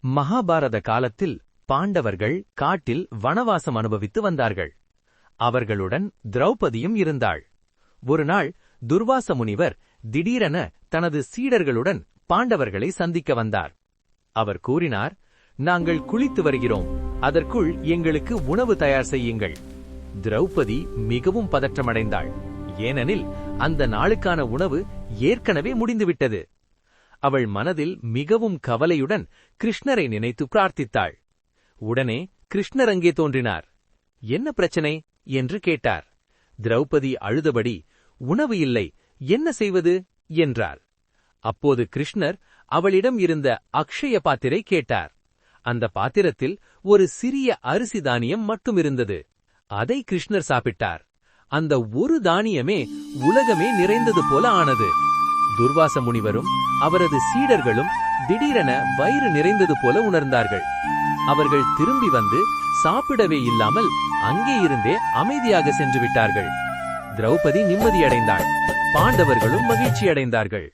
மகாபாரத காலத்தில் பாண்டவர்கள் காட்டில் வனவாசம் அனுபவித்து வந்தார்கள். அவர்களுடன் திரௌபதியும் இருந்தாள். ஒருநாள் துர்வாச முனிவர் திடீரென தனது சீடர்களுடன் பாண்டவர்களை சந்திக்க வந்தார். அவர் கூறினார், நாங்கள் குளித்து வருகிறோம், அதற்குள் எங்களுக்கு உணவு தயார் செய்யுங்கள். திரௌபதி மிகவும் பதற்றமடைந்தாள். ஏனெனில் அந்த நாளுக்கான உணவு ஏற்கனவே முடிந்துவிட்டது. அவள் மனதில் மிகவும் கவலையுடன் கிருஷ்ணரை நினைத்து பிரார்த்தித்தாள். உடனே கிருஷ்ணர் அங்கே தோன்றினார். என்ன பிரச்சனை என்று கேட்டார். திரௌபதி அழுதபடி, உணவு இல்லை, என்ன செய்வது என்றார். அப்போது கிருஷ்ணர் அவளிடம் இருந்த அக்ஷய பாத்திரை கேட்டார். அந்த பாத்திரத்தில் ஒரு சிறிய அரிசி தானியம் மட்டும் இருந்தது. அதை கிருஷ்ணர் சாப்பிட்டார். அந்த ஒரு தானியமே உலகமே நிறைந்தது போல ஆனது. துர்வாச முனிவரும் அவரது சீடர்களும் திடீரென வயிறு நிறைந்தது போல உணர்ந்தார்கள். அவர்கள் திரும்பி வந்து சாப்பிடவே இல்லாமல் அங்கே இருந்தே அமைதியாக சென்று விட்டார்கள். திரௌபதி நிம்மதியடைந்தாள். பாண்டவர்களும் மகிழ்ச்சியடைந்தார்கள்.